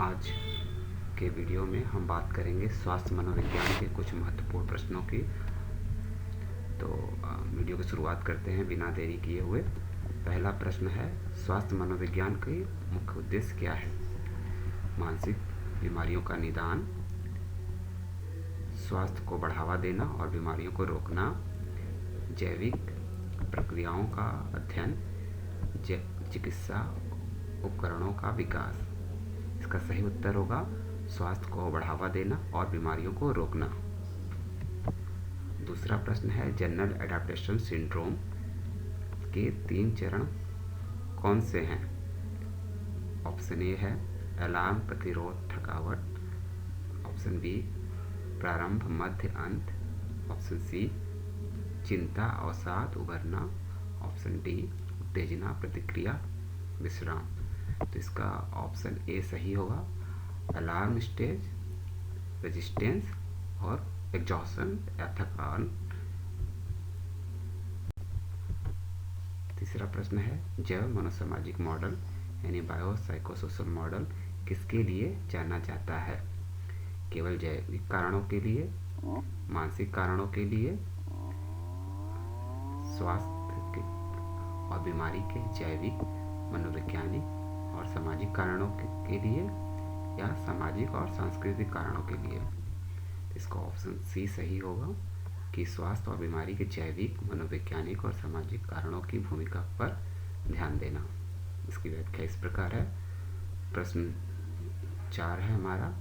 आज के वीडियो में हम बात करेंगे स्वास्थ्य मनोविज्ञान के कुछ महत्वपूर्ण प्रश्नों की। तो वीडियो की शुरुआत करते हैं बिना देरी किए हुए। पहला प्रश्न है, स्वास्थ्य मनोविज्ञान के मुख्य उद्देश्य क्या है? मानसिक बीमारियों का निदान, स्वास्थ्य को बढ़ावा देना और बीमारियों को रोकना, जैविक प्रक्रियाओं का अध्ययन, चिकित्सा उपकरणों का विकास। इसका सही उत्तर होगा स्वास्थ्य को बढ़ावा देना और बीमारियों को रोकना। दूसरा प्रश्न है, जनरल एडाप्टेशन सिंड्रोम के 3 चरण कौन से हैं? ऑप्शन ए है अलार्म, प्रतिरोध, थकावट। ऑप्शन बी प्रारंभ, मध्य, अंत। ऑप्शन सी चिंता, अवसाद, उभरना। ऑप्शन डी उत्तेजना, प्रतिक्रिया, विश्राम। तो इसका ऑप्शन ए सही होगा, अलार्म स्टेज, रेजिस्टेंस और एग्जॉशन या थकान। तीसरा प्रश्न है, जैव मनोसामाजिक मॉडल यानी बायोसाइकोसोशल मॉडल किसके लिए जाना जाता है? केवल जैविक कारणों के लिए, मानसिक कारणों के लिए, स्वास्थ्य के और बीमारी के जैविक, मनोवैज्ञानिक और सामाजिक कारणों के लिए, या सामाजिक और सांस्कृतिक कारणों के लिए? इसका ऑप्शन सी सही होगा कि स्वास्थ्य और बीमारी के जैविक, मनोवैज्ञानिक और सामाजिक कारणों की भूमिका पर ध्यान देना। इसकी व्याख्या इस प्रकार है। प्रश्न 4 है हमारा,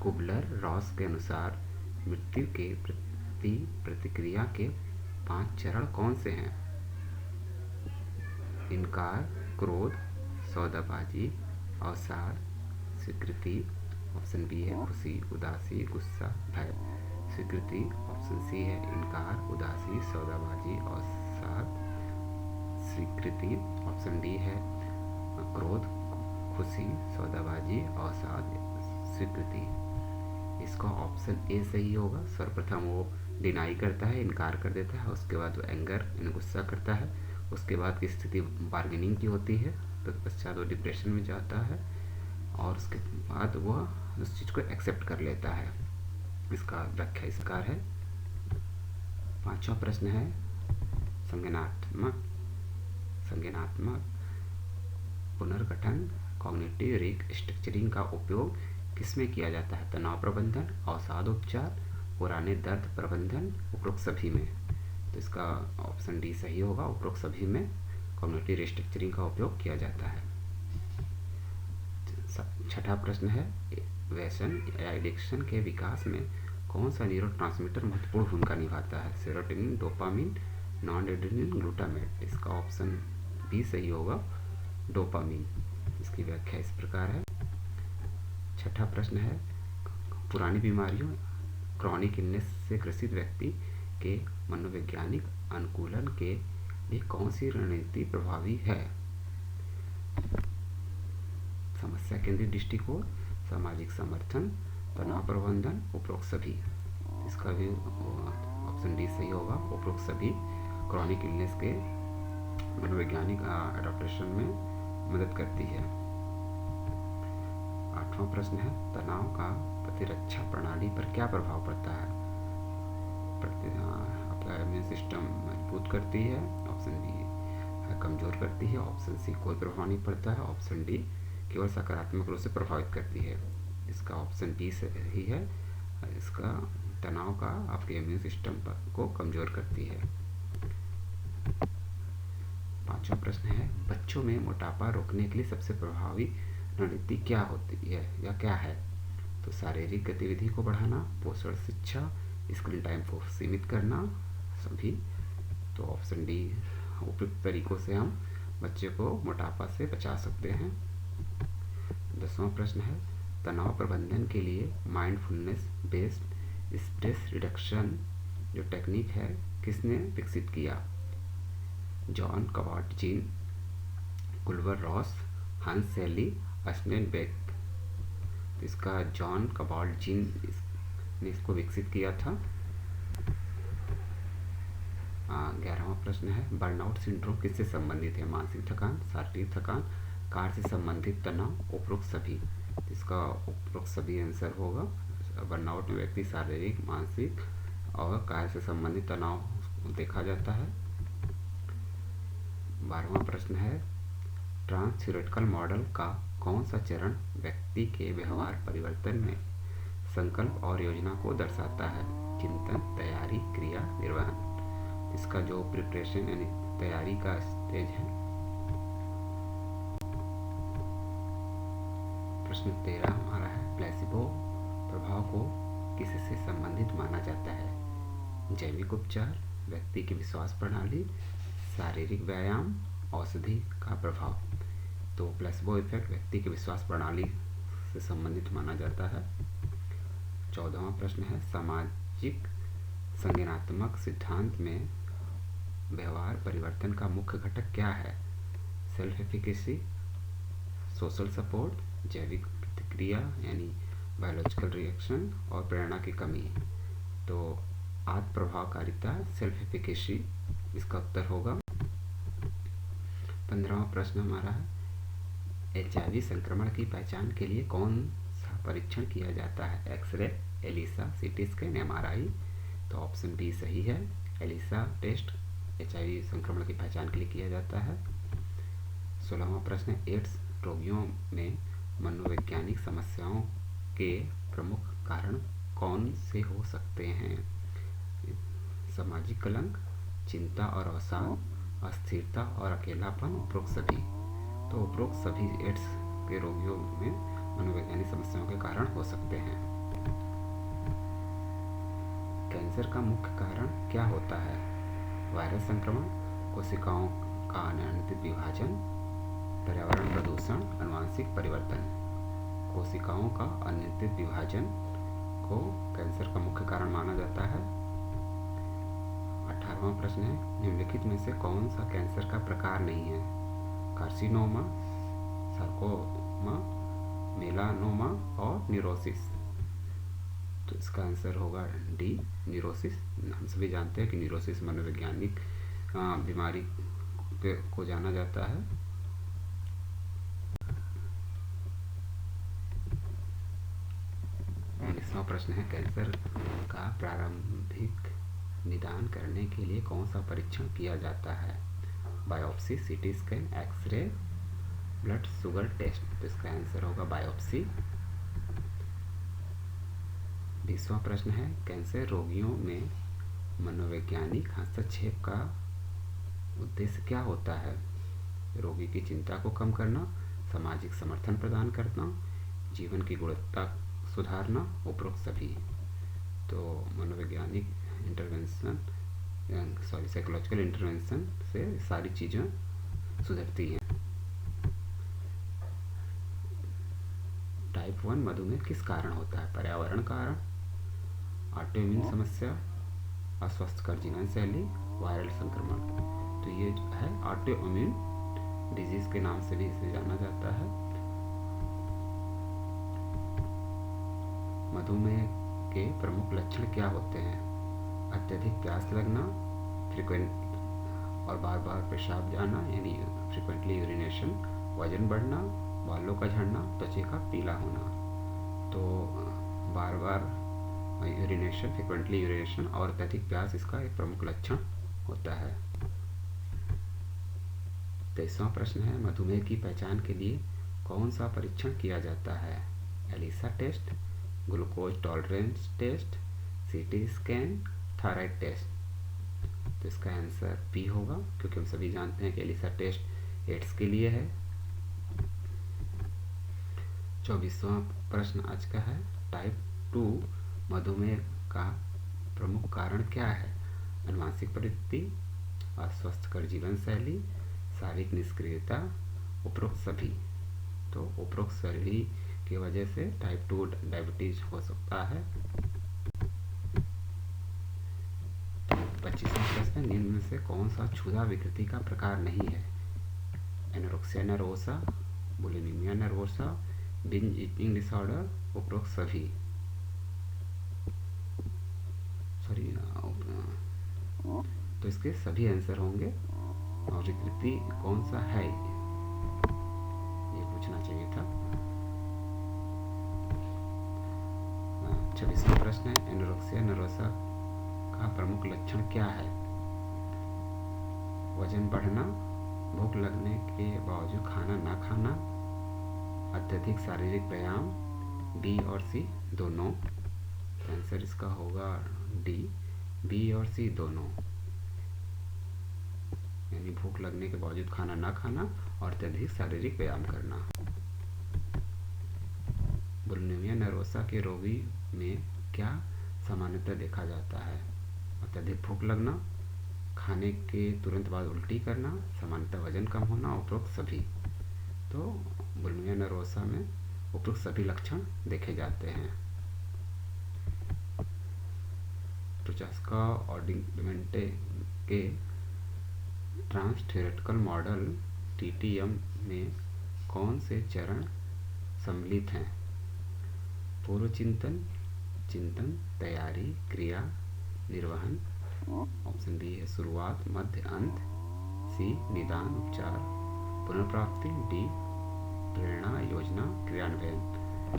कुबलर रॉस के अनुसार मृत्यु के प्रति प्रतिक्रिया के 5 चरण कौन से हैं? इनकार, क्रोध, सौदाबाजी, अवसाद, स्वीकृति। ऑप्शन बी है खुशी, उदासी, गुस्सा, भय। स्वीकृति। ऑप्शन सी है इनकार, उदासी, सौदाबाजी, अवसाद, स्वीकृति। ऑप्शन डी है क्रोध, खुशी, सौदाबाजी, अवसाद, स्वीकृति। इसका ऑप्शन ए सही होगा। सर्वप्रथम वो डिनाई करता है, इनकार कर देता है, उसके बाद वो एंगर यानी गुस्सा करता है, उसके बाद की स्थिति बार्गेनिंग की होती है, तो पश्चात वो डिप्रेशन में जाता है और उसके बाद वह उस चीज़ को एक्सेप्ट कर लेता है। इसका व्याख्या इस प्रकार है। 5वां प्रश्न है, संज्ञानात्मक पुनर्गठन कॉग्निटिव रिस्ट्रक्चरिंग का उपयोग किसमें किया जाता है? तनाव प्रबंधन, अवसाद उपचार, पुराने दर्द प्रबंधन, उपरोक्त सभी में। तो इसका ऑप्शन डी सही होगा, उपरोक्त सभी में कॉग्निटिव रिस्ट्रक्चरिंग का उपयोग किया जाता है। 6वां प्रश्न है, व्यसन या एडिक्शन के विकास में कौन सा न्यूरोट्रांसमीटर महत्वपूर्ण भूमिका निभाता है? Serotonin, dopamine, noradrenaline, glutamate. इसका ऑप्शन बी सही होगा, डोपामिन। इसकी व्याख्या इस प्रकार है। 6वां प्रश्न है, पुरानी बीमारियों क्रॉनिक इलनेस से ग्रसित व्यक्ति के मनोवैज्ञानिक अनुकूलन के लिए कौन सी रणनीति प्रभावी है? समस्या केंद्रित दृष्टिकोण, सामाजिक समर्थन, तनाव प्रबंधन, उपरोक्त सभी। इसका भी ऑप्शन डी सही होगा, उपरोक्त सभी क्रॉनिक इलनेस के मनोवैज्ञानिक एडाप्टेशन में मदद करती है। 8वां प्रश्न है, तनाव का प्रतिरक्षा प्रणाली पर क्या प्रभाव पड़ता है? आपका इम्यून सिस्टम मजबूत करती है। ऑप्शन बी कमजोर करती है। ऑप्शन सी कोई प्रभाव नहीं पड़ता है। ऑप्शन डी केवल सकारात्मक रूप से प्रभावित करती है। इसका ऑप्शन बी सही है, इसका तनाव का आपके इम्यून सिस्टम को कमजोर करती है। 5वां प्रश्न है, बच्चों में मोटापा रोकने के लिए सबसे प्रभावी रणनीति क्या होती है या क्या है? तो शारीरिक गतिविधि को बढ़ाना, पोषण शिक्षा, स्क्रीन टाइम को सीमित करना, सभी। तो ऑप्शन डी उपयुक्त तरीकों से हम बच्चे को मोटापा से बचा सकते हैं। 10वां प्रश्न है, तनाव प्रबंधन के लिए माइंडफुलनेस बेस्ड स्ट्रेस रिडक्शन जो टेक्निक है किसने विकसित किया? जॉन कबार्ड-जीन, कुल्वर रॉस, हंस सेली, अस्टेनबर्ग। तो इसका जॉन कबार्ड-जीन ने इसको विकसित किया था। 11वां प्रश्न है, बर्नआउट सिंड्रोम किससे संबंधित है? मानसिक थकान, शारीरिक थकान, कार्य से संबंधित तनाव उपरोक्त सभी। इसका उपरोक्त सभी आंसर होगा। बर्नआउट में व्यक्ति शारीरिक, मानसिक और कार्य से संबंधित तनाव देखा जाता है। 12वां प्रश्न है, ट्रांस-थ्योरेटिकल मॉडल का कौन सा चरण व्यक्ति के व्यवहार परिवर्तन में संकल्प और योजना को दर्शाता है? चिंतन, तैयारी, क्रिया, निर्वहन। इसका जो प्रिपरेशन यानी तैयारी का स्टेज है। प्रश्न 13 हमारा है, प्लेसिबो प्रभाव को किससे संबंधित माना जाता है? जैविक उपचार, व्यक्ति की विश्वास प्रणाली, शारीरिक व्यायाम, औषधि का प्रभाव। तो प्लेसिबो इफेक्ट व्यक्ति की विश्वास प्रणाली से संबंधित माना जाता है। 14वां प्रश्न है, सामाजिक संज्ञानात्मक सिद्धांत में व्यवहार परिवर्तन का मुख्य घटक क्या है? सेल्फ एफिकेसी, सोशल सपोर्ट, जैविक प्रतिक्रिया यानी बायोलॉजिकल रिएक्शन और प्रेरणा की कमी। तो आत्म प्रभावकारिता, सेल्फ एफिकेसी इसका उत्तर होगा। 15वां प्रश्न हमारा है, HIV संक्रमण की पहचान के लिए कौन सा परीक्षण किया जाता है? X-ray, ELISA, CT scan, MRI। तो ऑप्शन बी सही है। एलिसा टेस्ट HIV संक्रमण की पहचान के लिए किया जाता है। 16वां प्रश्न है, एड्स रोगियों में मनोवैज्ञानिक समस्याओं के प्रमुख कारण कौन से हो सकते हैं? सामाजिक कलंक, चिंता और अवसाद, अस्थिरता और अकेलापन, उपरोक्त सभी। तो उपरोक्त सभी एड्स के रोगियों में मनोवैज्ञानिक समस्याओं के कारण हो सकते हैं। कैंसर का मुख्य कारण क्या होता है? वायरस संक्रमण, कोशिकाओं का अनियंत्रित विभाजन, पर्यावरण प्रदूषण, आनुवंशिक परिवर्तन। कोशिकाओं का अनियंत्रित विभाजन को कैंसर का मुख्य कारण माना जाता है। 18वां प्रश्न है, निम्नलिखित में से कौन सा कैंसर का प्रकार नहीं है? कार्सिनोमा, सार्कोमा, मेलानोमा और न्यूरोसिस। तो इसका आंसर होगा डी, न्यूरोसिस। हम सभी जानते हैं कि न्यूरोसिस मनोवैज्ञानिक बीमारी को जाना जाता है। 19वां प्रश्न है, कैंसर का प्रारंभिक निदान करने के लिए कौन सा परीक्षण किया जाता है? Biopsy, CT scan, x-ray, blood sugar test. तो इसका आंसर होगा बायोप्सी। 20वां प्रश्न है, कैंसर रोगियों में मनोवैज्ञानिक हस्तक्षेप का उद्देश्य क्या होता है? रोगी की चिंता को कम करना, सामाजिक समर्थन प्रदान करना, जीवन की गुणवत्ता सुधारना, उपरोक्त सभी। तो मनोवैज्ञानिक इंटरवेंशन साइकोलॉजिकल इंटरवेंशन से सारी चीज़ें सुधरती हैं। टाइप 1 मधुमेह किस कारण होता है? पर्यावरण कारण, ऑटोइम्यून समस्या, अस्वस्थकर जीवन शैली, वायरल संक्रमण। तो ये है ऑटोइम्यून डिजीज के नाम से भी इसे जाना जाता है। मधुमेह के प्रमुख लक्षण क्या होते हैं? अत्यधिक प्यास लगना, फ्रीक्वेंट और बार बार पेशाब जाना यानी फ्रीक्वेंटली यूरिनेशन, वजन बढ़ना, बालों का झड़ना, त्वचा का पीला होना। तो बार बार यूरिनेशन, फ्रीक्वेंटली यूरिनेशन और अत्यधिक प्यास इसका एक प्रमुख लक्षण होता है। 23वां प्रश्न है, मधुमेह की पहचान के लिए कौन सा परीक्षण किया जाता है? ELISA test, glucose tolerance test, CT scan, thyroid test. तो इसका आंसर बी होगा, क्योंकि हम सभी जानते हैं कि एलिसा टेस्ट एड्स के लिए है। 24वां प्रश्न आज का है, टाइप 2 मधुमेह का प्रमुख कारण क्या है? आनुवंशिक प्रवृत्ति, अस्वस्थकर जीवन शैली, शारीरिक निष्क्रियता, उपरोक्त सभी। तो उपरोक्त सभी की वजह से टाइप 2 डायबिटीज हो सकता है। 25वां प्रश्न, निम्न में से कौन सा क्षुधा विकृति का प्रकार नहीं है? Anorexia nervosa, bulimia nervosa, binge eating disorder, उपरोक्त सभी। तो इसके सभी आंसर होंगे। और विकृति कौन सा है? प्रश्न है, एनोरेक्सिया नर्वोसा का प्रमुख लक्षण क्या है? वजन बढ़ना, भूख लगने के बावजूद खाना ना खाना, अत्यधिक शारीरिक व्यायाम, बी और सी दोनों। आंसर इसका होगा डी, बी और सी दोनों, यानी भूख लगने के बावजूद खाना ना खाना और अत्यधिक शारीरिक व्यायाम करना। बुलिमिया नर्वोसा के रोगी में क्या सामान्यतः देखा जाता है? अत्यधिक भूख लगना, खाने के तुरंत बाद उल्टी करना, सामान्यतः वजन कम होना, उपरोक्त सभी। तो बुलिमिया नर्वोसा में उपरोक्त सभी लक्षण देखे जाते हैं। प्रोचास्का और डिमेंटे के ट्रांस-थ्योरेटिकल मॉडल TTM में कौन से चरण सम्मिलित हैं? पूर्व चिंतन, चिंतन, तैयारी, क्रिया, निर्वहन। ऑप्शन बी है शुरुआत, मध्य, अंत। सी निदान, उपचार, पुनर्प्राप्ति। डी प्रेरणा, योजना, क्रियान्वयन।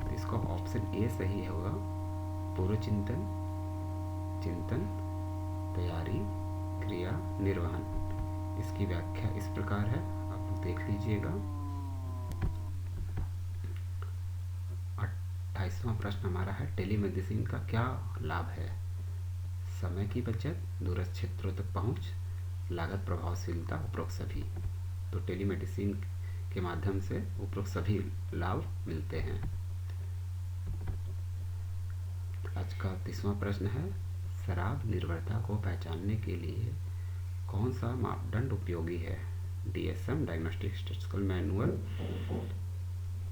तो इसका ऑप्शन ए सही होगा, पूर्व चिंतन, चिंतन, तैयारी, क्रिया, निर्वहन। इसकी व्याख्या इस प्रकार है, आप देख लीजिएगा। 28वां प्रश्न हमारा है, टेलीमेडिसिन का क्या लाभ है? समय की बचत, दूरस्थ क्षेत्रों तक पहुंच, लागत प्रभावशीलता, उपरोक्त सभी। तो टेलीमेडिसिन के माध्यम से उपरोक्त सभी लाभ मिलते हैं। आज का 30वां प्रश्न है, शराब निर्भरता को पहचानने के लिए कौन सा मापदंड उपयोगी है? DSM, diagnostic statistical manual,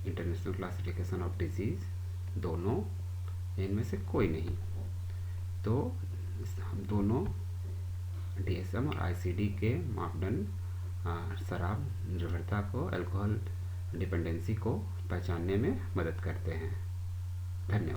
international classification of disease, दोनों, इनमें से कोई नहीं। तो हम दोनों DSM और ICD के मापदंड शराब निर्भरता को, अल्कोहल डिपेंडेंसी को पहचानने में मदद करते हैं। धन्यवाद।